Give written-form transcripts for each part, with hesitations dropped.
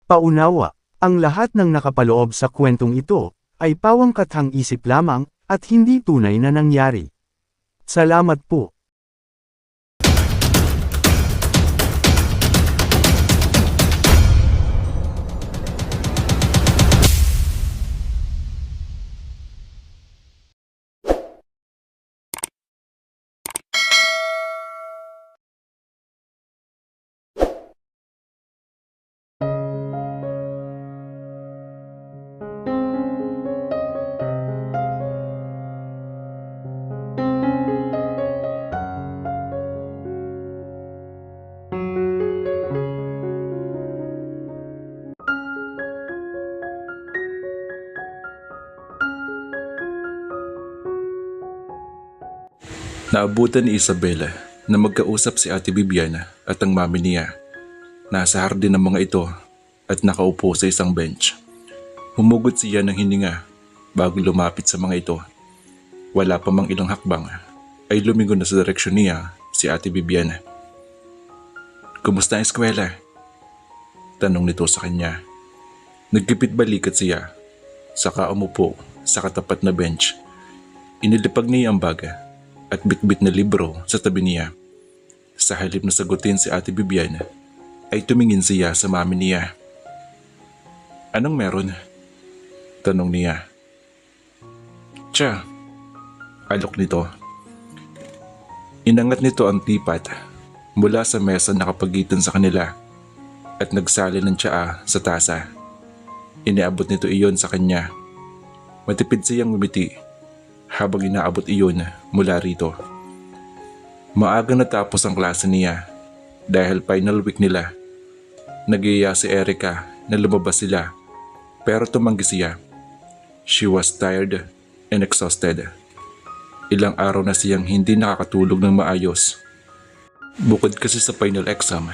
Paunawa, ang lahat ng nakapaloob sa kwentong ito, ay pawangkathang isip lamang, at hindi tunay na nangyari. Salamat po. Naabutan ni Isabela na magkausap si Ate Bibiana at ang mami niya. Nasa hardin ng mga ito at nakaupo sa isang bench. Humugot siya ng hininga bago lumapit sa mga ito. Wala pa mang ilang hakbang ay lumingon na sa direksyon niya si Ate Bibiana. "Kumusta ang eskwela?" tanong nito sa kanya. Nagkipit balikat siya, saka umupo sa katapat na bench. Inilipag niya ang baga at bitbit na libro sa tabi niya. Sa halip na sagutin si Ate Bibiana, ay tumingin siya sa mami niya. "Anong meron?" tanong niya. "Tsa," alok nito. Inangat nito ang tipat mula sa mesa na nakapagitan sa kanila at nagsali ng tsaa sa tasa. Iniabot nito iyon sa kanya. Matipid siyang ngumiti habang inaabot iyon mula rito. Maaga natapos ang klase niya dahil final week nila. Nagiya si Erica na lumabas sila pero tumanggi siya. She was tired and exhausted. Ilang araw na siyang hindi nakakatulog ng maayos. Bukod kasi sa final exam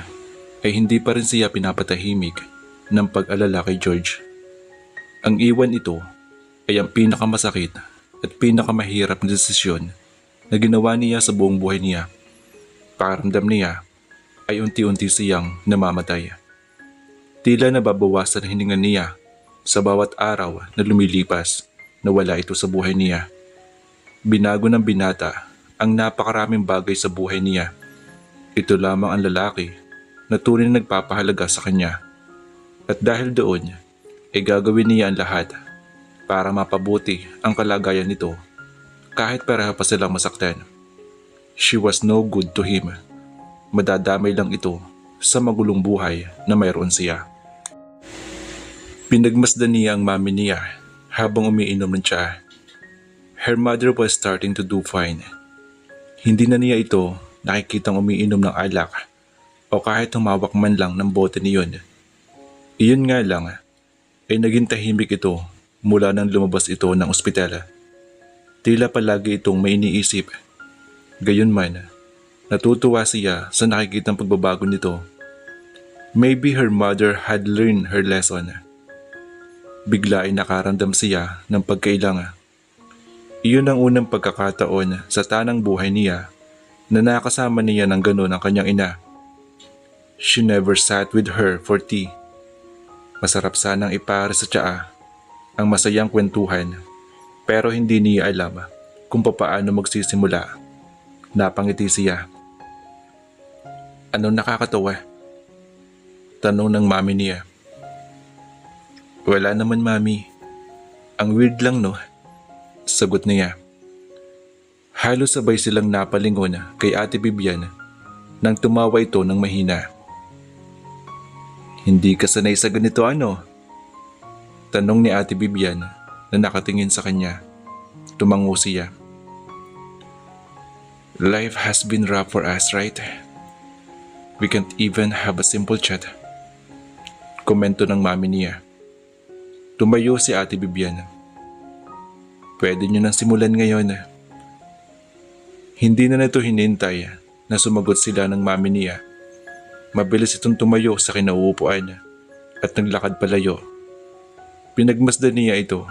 ay hindi pa rin siya pinapatahimik ng pag-alala kay George. Ang iwan ito ay ang pinakamasakit at pinakamahirap na desisyon na ginawa niya sa buong buhay niya. Pakiramdam niya ay unti-unti siyang namamatay. Tila nababawasan ang hininga niya sa bawat araw na lumilipas na wala ito sa buhay niya. Binago ng binata ang napakaraming bagay sa buhay niya. Ito lamang ang lalaki na tunay na nagpapahalaga sa kanya. At dahil doon ay gagawin niya ang lahat para mapabuti ang kalagayan nito kahit pareho pa silang masaktan. She was no good to him. Madadamay lang ito sa magulong buhay na mayroon siya. Pinagmasdan niya ang mami niya habang umiinom ng tsaa. Her mother was starting to do fine. Hindi na niya ito nakikitang umiinom ng alak o kahit humawak man lang ng bote niyon. Iyon nga lang ay naging tahimik ito mula nang lumabas ito ng ospital. Tila palagi itong may iniisip. Gayunman, natutuwa siya sa nakikitang pagbabago nito. Maybe her mother had learned her lesson. Bigla ay nakaramdam siya ng pagkailangan. Iyon ang unang pagkakataon sa tanang buhay niya na nakasama niya ng ganon ang kanyang ina. She never sat with her for tea. Masarap sanang ipare sa tsaa ang masayang kwentuhan, pero hindi niya alam kung papaano magsisimula. Napangiti siya. "Anong nakakatawa?" tanong ng mami niya. "Wala naman, mami. Ang weird lang, no?" sagot niya. Halos sabay silang napalingon kay Ate Bibiana nang tumawa ito ng mahina. "Hindi ka sanay sa ganito, ano?" tanong ni Ate Bibiana na nakatingin sa kanya. Tumango siya. "Life has been rough for us, right? We can't even have a simple chat," komento ng mami niya. Tumayo si Ate Bibiana. "Pwede nyo nang simulan ngayon." Hindi na nito hinintay na sumagot sila ng mami niya. Mabilis itong tumayo sa kinauupuan at naglakad palayo. Pinagmasdan niya ito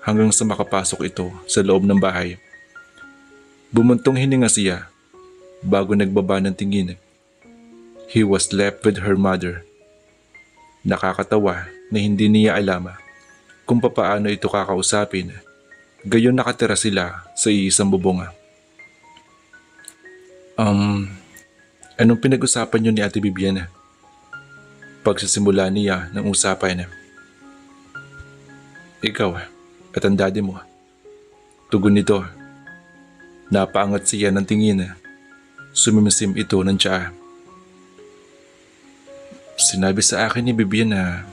hanggang sa makapasok ito sa loob ng bahay. Bumuntong hininga siya bago nagbaba ng tingin. He was left with her mother. Nakakatawa na hindi niya alam kung papaano ito kakausapin. Gayon nakatira sila sa iisang bubong. Anong pinag-usapan niyo ni Ate Bibian? Pagsisimula niya ng usapan. Ikaw at ang daddy mo. Tugon nito. Napaangat siya ng tingin. Sumimisim ito ng tiyaa. Sinabi sa akin ni Bibian na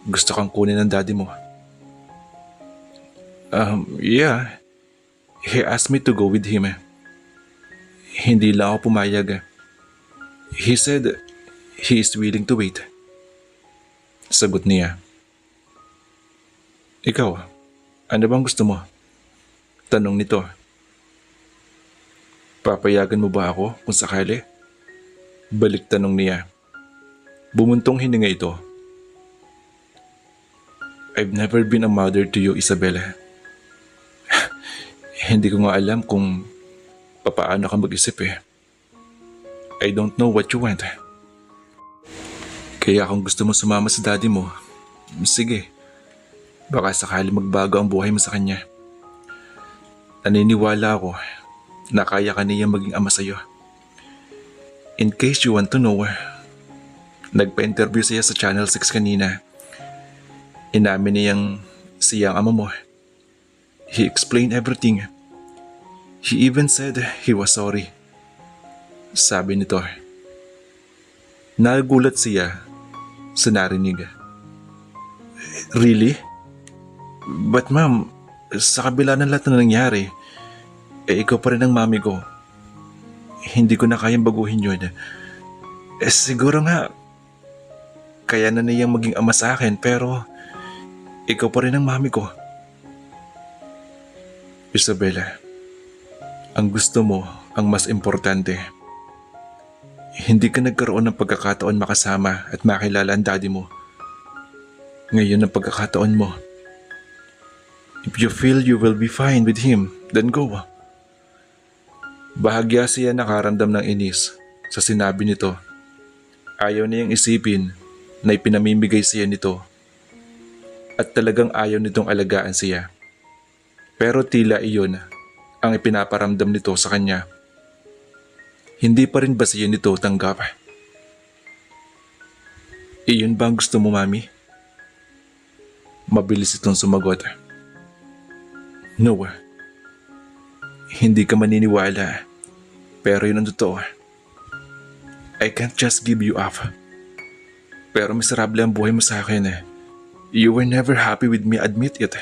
gusto kang kunin ng daddy mo. Yeah. He asked me to go with him. Hindi lang ako pumayag. He said he is willing to wait. Sagot niya. Ikaw, ano bang gusto mo? Tanong nito. Papayagan mo ba ako kung sakali? Balik tanong niya. Bumuntong hininga ito. I've never been a mother to you, Isabella. Hindi ko nga alam kung papaano ka mag-isip eh. I don't know what you want. Kaya kung gusto mo sumama sa daddy mo, sige. Baka sakali magbago ang buhay mo sa kanya. Naniniwala ako na kaya ka niya maging ama sa'yo. In case you want to know, nagpa-interview siya sa Channel 6 kanina. Inamin niyang siya ang ama mo. He explained everything. He even said he was sorry. Sabi nito. Nagulat siya sa narinig. Really? But ma'am, sa kabila ng lahat na nangyari, ikaw pa rin ang mami ko. Hindi ko na kayang baguhin yun. Siguro nga, kaya na niyang maging ama sa akin pero ikaw pa rin ang mami ko. Isabella, ang gusto mo ang mas importante. Hindi ka nagkaroon ng pagkakataon makasama at makilala ang daddy mo. Ngayon ang pagkakataon mo. If you feel you will be fine with him, then go. Bahagya siya nakaramdam ng inis sa sinabi nito. Ayaw niyang isipin na ipinamimigay siya nito at talagang ayaw nitong alagaan siya. Pero tila iyon ang ipinaparamdam nito sa kanya. Hindi pa rin ba siya nito tanggap? Iyon ba ang gusto mo, mami? Mabilis itong sumagot. No. Hindi ka maniniwala. Pero yun ang totoo. I can't just give you up. Pero miserable ang buhay mo sa akin. You were never happy with me, admit it.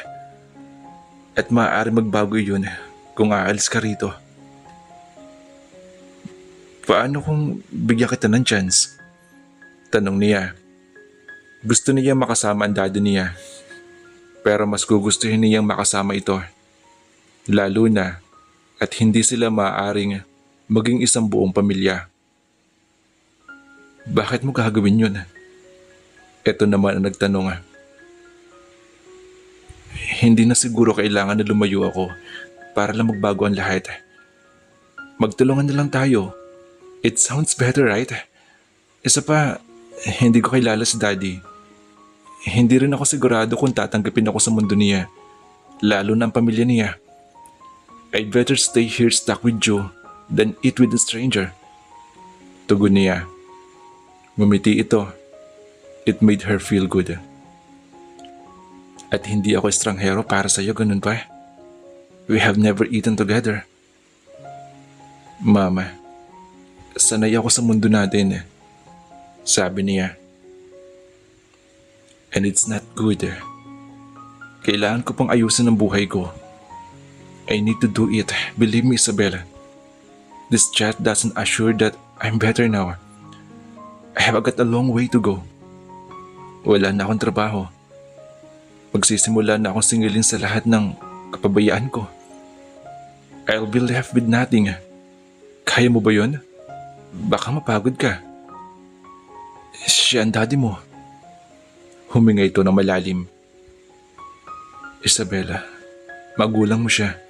At maaari magbago yun kung aalis ka rito. Paano kung bigyan kita ng chance? Tanong niya. Gusto niya makasama ang daddy niya. Pero mas gugustuhin niyang makasama ito. Lalo na at hindi sila maaaring maging isang buong pamilya. Bakit mo gagawin yun? Ito naman ang nagtanong. Hindi na siguro kailangan na lumayo ako para lang magbago ang lahat. Magtulungan na lang tayo. It sounds better, right? Isa pa, hindi ko kilala si daddy. Hindi rin ako sigurado kung tatanggapin ako sa mundo niya. Lalo na ang pamilya niya. I'd better stay here stuck with you than eat with a stranger. Tugon niya. Ngumiti ito. It made her feel good. At hindi ako estranghero para sa'yo, ganun ba? We have never eaten together. Mama, sanay ako sa mundo natin. Sabi niya. And it's not good. Kailangan ko pang ayusin ang buhay ko. I need to do it. Believe me, Isabella. This chat doesn't assure that I'm better now. I have got a long way to go. Wala na akong trabaho. Magsisimula na akong singilin sa lahat ng kapabayaan ko. I'll be left with nothing. Kaya mo ba yun? Baka mapagod ka. Siya ang daddy mo. Huminga ito ng malalim. Isabella, magulang mo siya.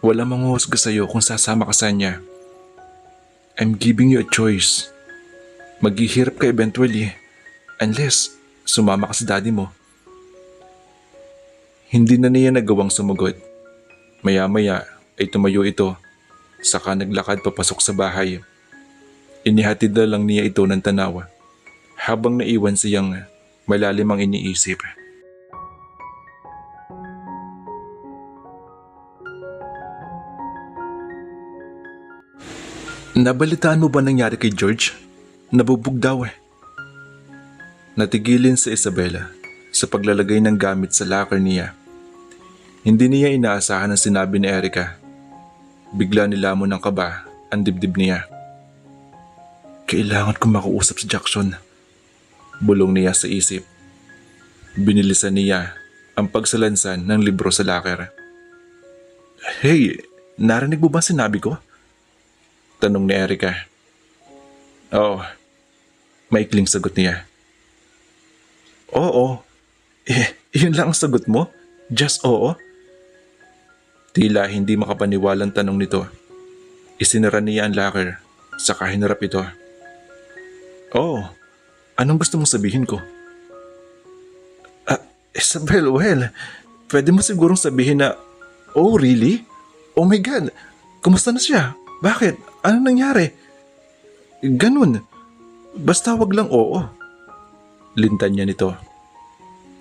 Wala manghuhusga sa'yo kung sasama ka sa niya. I'm giving you a choice. Maghihirap ka eventually. Unless, sumama ka sa daddy mo. Hindi na niya nagawang sumagot. Maya-maya ay tumayo ito, saka naglakad papasok sa bahay. Inihatid na lang niya ito ng tanawa, habang naiwan siyang malalim ang iniisip. Nabalitaan mo ba nangyari kay George? Nabubog daw eh. Natigilin si Isabela sa paglalagay ng gamit sa locker niya. Hindi niya inaasahan ang sinabi ni Erica. Bigla nilamon ng kaba ang dibdib niya. Kailangan kong makausap si Jackson. Bulong niya sa isip. Binilisan niya ang pagsalansan ng libro sa locker. Hey, narinig mo ba sinabi ko? Tanong ni Erica. Oo. Maikling sagot niya. Oo. Yun lang ang sagot mo? Just oo? Tila hindi makapaniwalang tanong nito. Isinara niya ang locker, saka hinarap ito. Oo. Anong gusto mong sabihin ko? Isabel, well, pwede mo sigurong sabihin na, oh really? Oh my God, kumusta na siya? Bakit? Ano nangyari? Ganun. Basta wag lang oo. Lintan niya nito.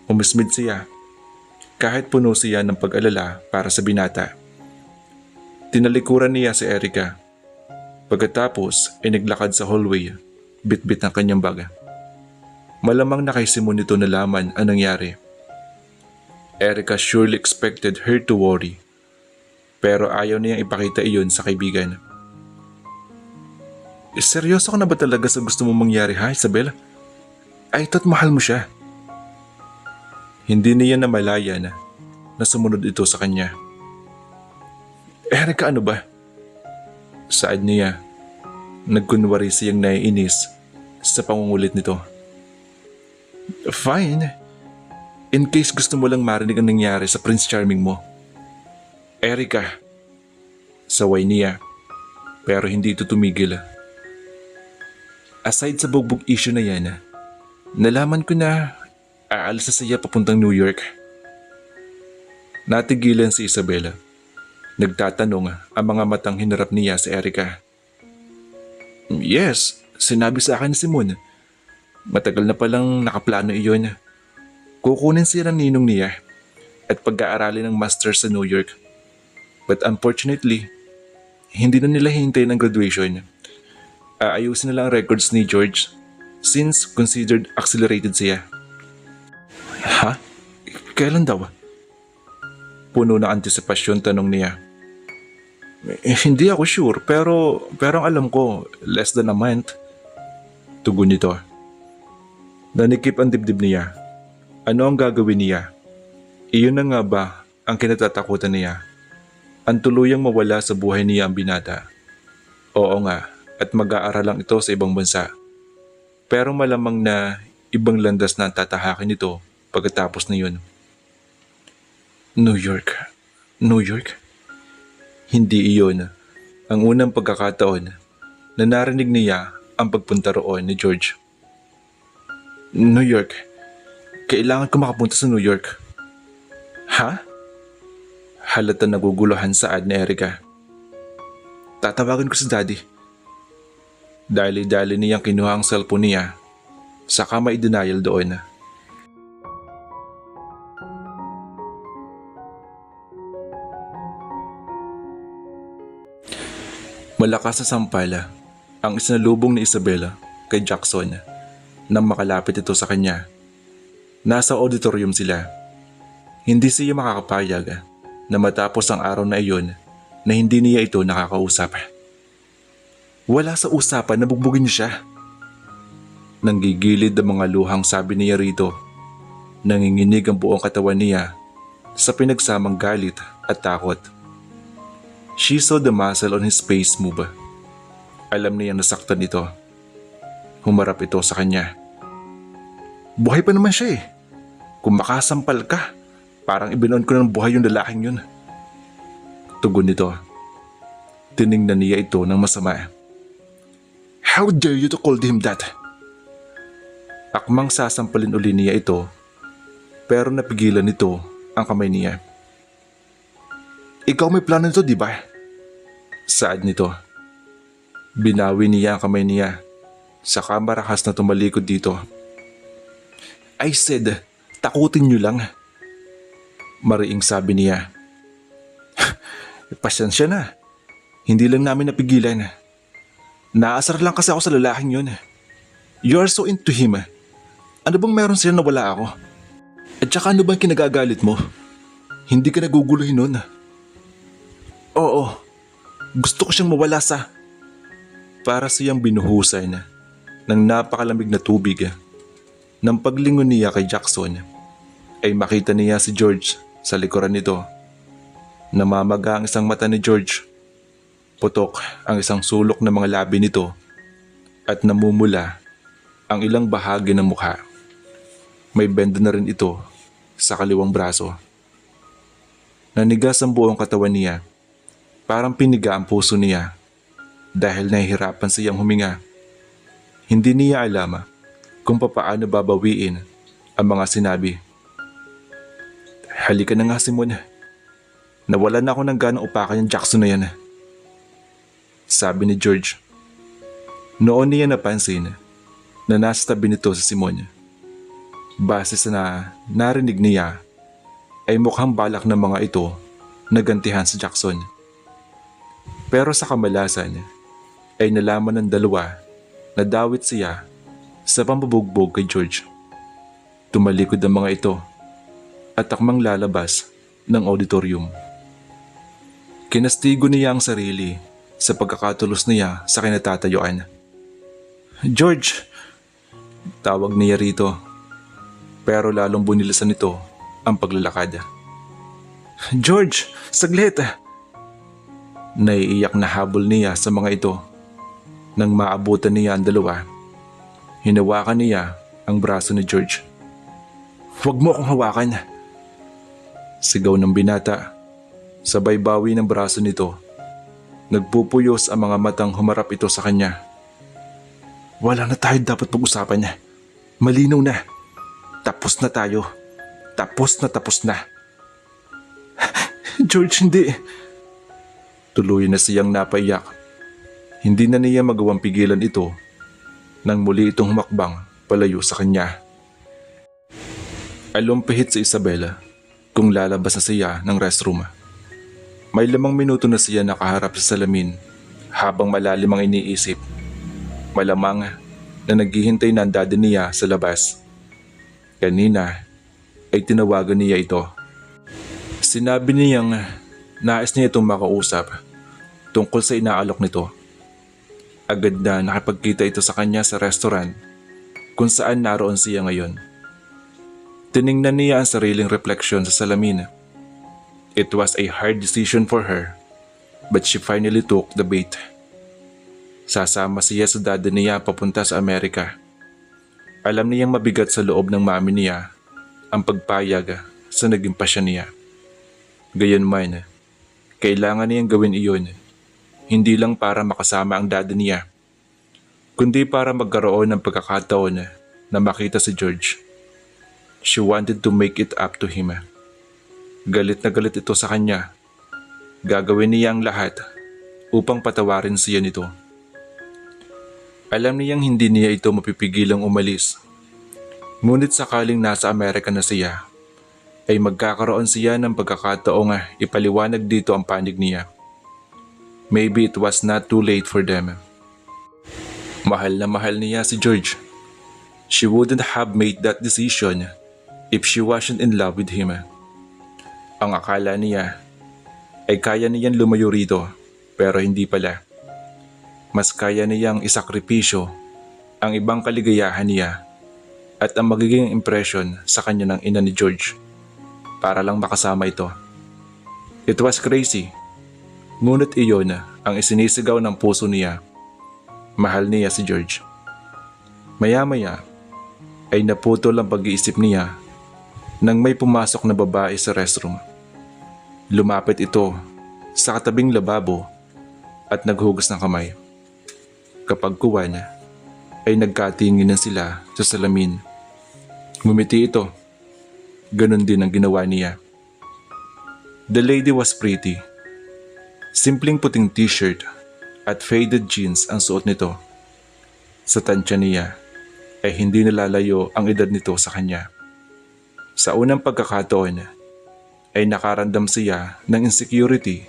Umismid siya. Kahit puno siya ng pag-alala para sa binata. Tinalikuran niya si Erica. Pagkatapos ay naglakad sa hallway, bit-bit ng kanyang bag. Malamang nakaisimon nito nalaman ang nangyari. Erica surely expected her to worry, pero ayaw niyang ipakita iyon sa kaibigan. Seryoso ka na ba talaga sa gusto mong mangyari ha, Isabel? I thought mahal mo siya. Hindi niya namalayan na sumunod ito sa kanya. Erica, ano ba? Saad niya. Nagkunwari siyang naiinis sa pangungulit nito. Fine. In case gusto mo lang marinig ang nangyari sa Prince Charming mo. Erica. Saway niya. Pero hindi ito tumigil. Aside sa bugbog issue na yan, nalaman ko na aalis na siya papuntang New York. Natigilan si Isabela. Nagtatanong ang mga matang hinarap niya si Erica. Yes, sinabi sa akin si Moon. Matagal na palang nakaplano iyon. Kukunin siya ng ninong niya at pag-aaralin ng master's sa New York. But unfortunately, hindi na nila hintayin ang graduation. Aayusin nila ang records ni George since considered accelerated siya. Ha? Kailan daw? Puno ng antisipasyon tanong niya. Hindi ako sure pero ang alam ko less than a month. Tugon nito. Nanikip ang dibdib niya. Ano ang gagawin niya? Iyon na nga ba ang kinatatakutan niya? Ang tuluyang mawala sa buhay niya ang binata. Oo nga, at mag-aaral lang ito sa ibang bansa. Pero malamang na ibang landas na ang tatahakin nito pagkatapos na yun. New York? New York? Hindi iyon ang unang pagkakataon na narinig niya ang pagpunta roon ni George. New York? Kailangan ko makapunta sa New York. Ha? Halata naguguluhan saad ni Erica. Tatawagan ko si Daddy. Dali-dali niyang kinuha ang cellphone niya, saka may denial doon. Malakas sa sampala ang isinalubong ni Isabela kay Jackson nang makalapit ito sa kanya. Nasa auditorium sila. Hindi siya makakapayag na matapos ang araw na iyon na hindi niya ito nakakausap. Wala sa usapan na bugbugin niya siya. Nanggigilid ang mga luhang sabi niya rito. Nanginginig ang buong katawan niya sa pinagsamang galit at takot. She saw the muscle on his face move. Alam niya nasaktan ito. Humarap ito sa kanya. Buhay pa naman siya eh. Kung makasampal ka, parang ibinoon ko ng buhay yung lalaking yun. Tugon nito. Tiningnan niya ito ng masama. How dare you to call him that? Akmang sasampalin uli niya ito, pero napigilan nito ang kamay niya. Ikaw may plano nito, di ba? Saad nito. Binawi niya ang kamay niya, saka marakas na tumalikod dito. I said, takutin niyo lang. Mariing sabi niya. Pasensya na. Hindi lang namin napigilan. Naasar lang kasi ako sa lalaking yun. You are so into him. Ano bang meron sila na wala ako? At saka ano bang kinagagalit mo? Hindi ka naguguluhin nun. Oo, gusto ko siyang mawala sa... Para siyang binuhusan ng napakalamig na tubig. Nang paglingon niya kay Jackson, ay makita niya si George sa likuran nito. Namamaga ang isang mata ni George. Putok ang isang sulok ng mga labi nito at namumula ang ilang bahagi ng mukha. May benda na rin ito sa kaliwang braso. Nanigas ang buong katawan niya. Parang piniga ang puso niya dahil nahihirapan siyang huminga. Hindi niya alam kung papaano babawiin ang mga sinabi. Halika na nga, Simon. Nawalan na ako ng ganang upakan yung Jackson na yan. Sabi ni George. Noon niya napansin na nasa tabi nito si Simon. Base sa narinig niya ay mukhang balak ng mga ito na gantihan si Jackson. Pero sa kamalasan ay nalaman ng dalawa na dawit siya sa pambubugbog kay George. Tumalikod ang mga ito at takmang lalabas ng auditorium. Kinastigo niya ang sarili sa pagkakatulos niya sa kinatatayuan. George! Tawag niya rito, pero lalong bunilisan nito ang paglalakad. George! Saglit! Naiiyak na habol niya sa mga ito. Nang maabutan niya ang dalawa, hinawakan niya ang braso ni George. Huwag mo akong hawakan! Sigaw ng binata. Sabay bawi ng braso nito. Nagpupuyos ang mga matang humarap ito sa kanya. Wala na tayo dapat pag-usapan niya. Malinaw na. Tapos na tayo. Tapos na. George, hindi. Tuloy na siyang napaiyak. Hindi na niya magawang pigilan ito nang muli itong humakbang palayo sa kanya. Alumpihit si Isabela kung lalabas na siya ng restroom. May 5 minuto na siya nakaharap sa salamin habang malalim ang iniisip. Malamang na naghihintay na ang daddy niya sa labas. Kanina ay tinawagan niya ito. Sinabi niyang nais niya itong makausap tungkol sa inaalok nito. Agad na nakapagkita ito sa kanya sa restaurant kung saan naroon siya ngayon. Tiningnan niya ang sariling refleksyon sa salamin. It was a hard decision for her, but she finally took the bait. Sasama siya sa daddy niya papunta sa Amerika. Alam niyang mabigat sa loob ng mami niya ang pagpayag sa naging pasya niya. Gayunman, kailangan niyang gawin iyon, hindi lang para makasama ang daddy niya, kundi para magkaroon ng pagkakataon na makita si George. She wanted to make it up to him. Galit na galit ito sa kanya. Gagawin niya ang lahat upang patawarin siya nito. Alam niyang hindi niya ito mapipigilang umalis. Ngunit sakaling nasa Amerika na siya, ay magkakaroon siya ng pagkakataong ipaliwanag dito ang panig niya. Maybe it was not too late for them. Mahal na mahal niya si George. She wouldn't have made that decision if she wasn't in love with him. Ang akala niya ay kaya niyang lumayo rito, pero hindi pala. Mas kaya niyang isakripisyo ang ibang kaligayahan niya at ang magiging impression sa kanya ng ina ni George para lang makasama ito. It was crazy, ngunit iyon ang isinisigaw ng puso niya. Mahal niya si George. Maya-maya ay naputol ang pag-iisip niya nang may pumasok na babae sa restroom. Lumapit ito sa katabing lababo at naghugas ng kamay. Kapag kuwan, ay nagkatinginan sila sa salamin. Ngumiti ito. Ganon din ang ginawa niya. The lady was pretty. Simpleng puting t-shirt at faded jeans ang suot nito. Sa tansya niya ay hindi nalalayo ang edad nito sa kanya. Sa unang pagkakataon ay nakaramdam siya ng insecurity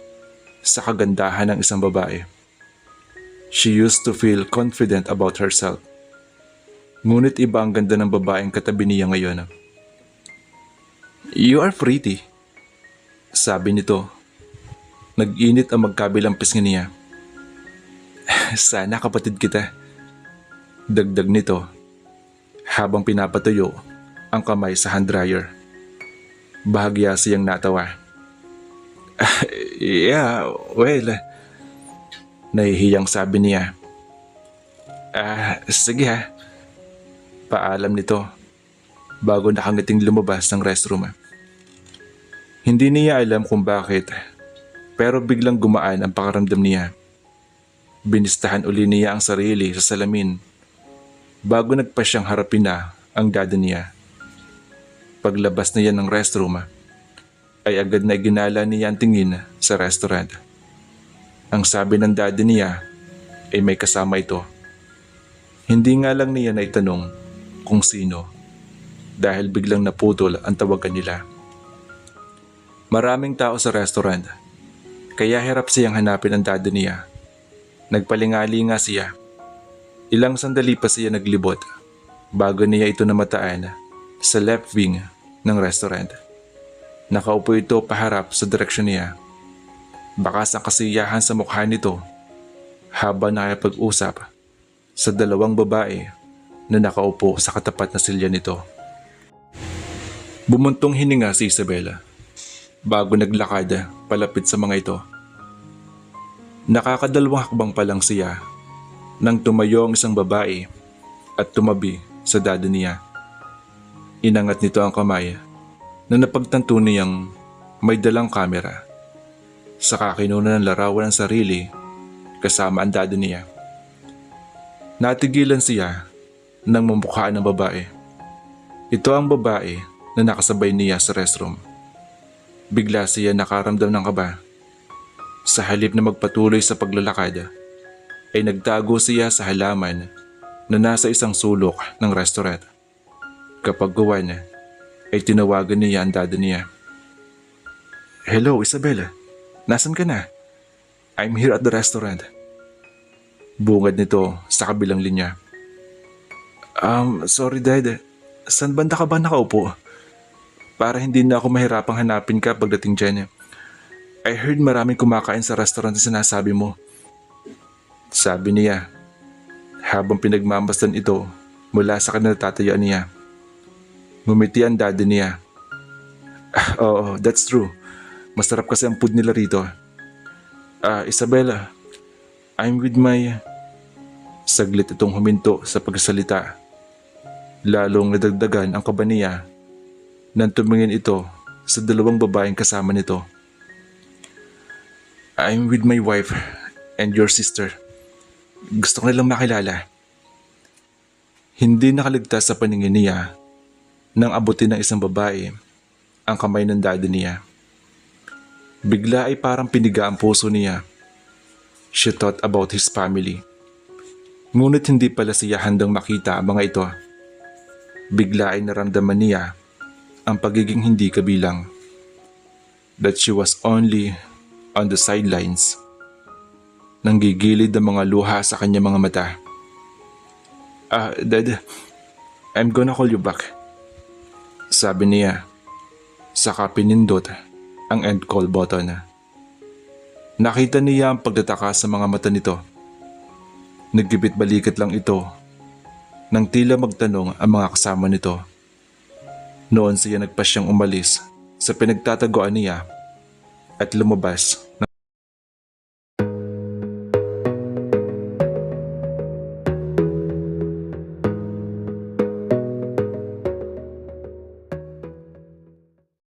sa kagandahan ng isang babae. She used to feel confident about herself. Ngunit iba ang ganda ng babaeng katabi niya ngayon. "You are pretty," sabi nito. Nag-init ang magkabilang pisngi niya. "Sana kapatid kita," dagdag nito habang pinapatuyo ang kamay sa hand dryer. Bahagya siyang natawa. "Yeah, well," nahihiyang sabi niya. Sige ha." Paalam nito bago nakangiting lumabas ng restroom. Hindi niya alam kung bakit, pero biglang gumaan ang pakiramdam niya. Binistahan uli niya ang sarili sa salamin bago nagpa siyang harapin na ang dada niya. Paglabas niya ng restroom ay agad na ginala niya ang tingin sa restaurant. Ang sabi ng dada niya ay may kasama ito. Hindi nga lang niya naitanong kung sino dahil biglang naputol ang tawagan nila. Maraming tao sa restaurant, kaya hirap siyang hanapin ang dada niya. Nagpalingali-nga siya. Ilang sandali pa siya naglibot bago niya ito namataan sa left wing ng restaurant. Nakaupo ito paharap sa direksyon niya. Bakas ang kasiyahan sa mukha nito habang nakipag-usap sa dalawang babae na nakaupo sa katapat na silya nito. Bumuntong hininga si Isabela bago naglakad palapit sa mga ito. Nakakadalawang hakbang pa lang siya nang tumayo ang isang babae at tumabi sa dada niya. Inangat nito ang kamay na napagtanto niyang may dalang kamera. Saka kinuna ng larawan ng sarili kasama ang dada niya. Natigilan siya nang mamukhaan ng babae. Ito ang babae na nakasabay niya sa restroom. Bigla siya nakaramdam ng kaba. Sa halip na magpatuloy sa paglalakad, ay nagtago siya sa halaman na nasa isang sulok ng restaurant. Kapag gawan, ay tinawagan niya ang dada niya. "Hello, Isabela. Nasaan ka na?" "I'm here at the restaurant." Bungad nito sa kabilang linya. Sorry dad. Saan banda ka ba nakaupo? Para hindi na ako mahirapang hanapin ka pagdating dyan. I heard maraming kumakain sa restaurant na sinasabi mo." Sabi niya habang pinagmamasdan ito mula sa kinatatayuan niya. Ngumiti ang dada niya. Oo, that's true. Masarap kasi ang food nila rito." Isabela, I'm with my..." Saglit itong huminto sa pagsalita. Lalong nadagdagan ang kaba niya nang tumingin ito sa dalawang babaeng kasama nito. "I'm with my wife and your sister. Gusto ko nilang makilala." Hindi nakaligtas sa paningin niya nang abutin ng isang babae ang kamay ng dada niya. Bigla ay parang piniga ang puso niya. She thought about his family. Ngunit hindi pala siya handang makita ang mga ito. Bigla ay naramdaman niya ang pagiging hindi kabilang. That she was only on the sidelines. Nanggigilid ang mga luha sa kanyang mga mata. Dad, I'm gonna call you back," sabi niya. Saka pinindot ang end call button. Nakita niya ang pagtataka sa mga mata nito. Naggibit balikat lang ito nang tila magtanong ang mga kasama nito. Noon siya nagpasyang umalis sa pinagtataguan niya at lumabas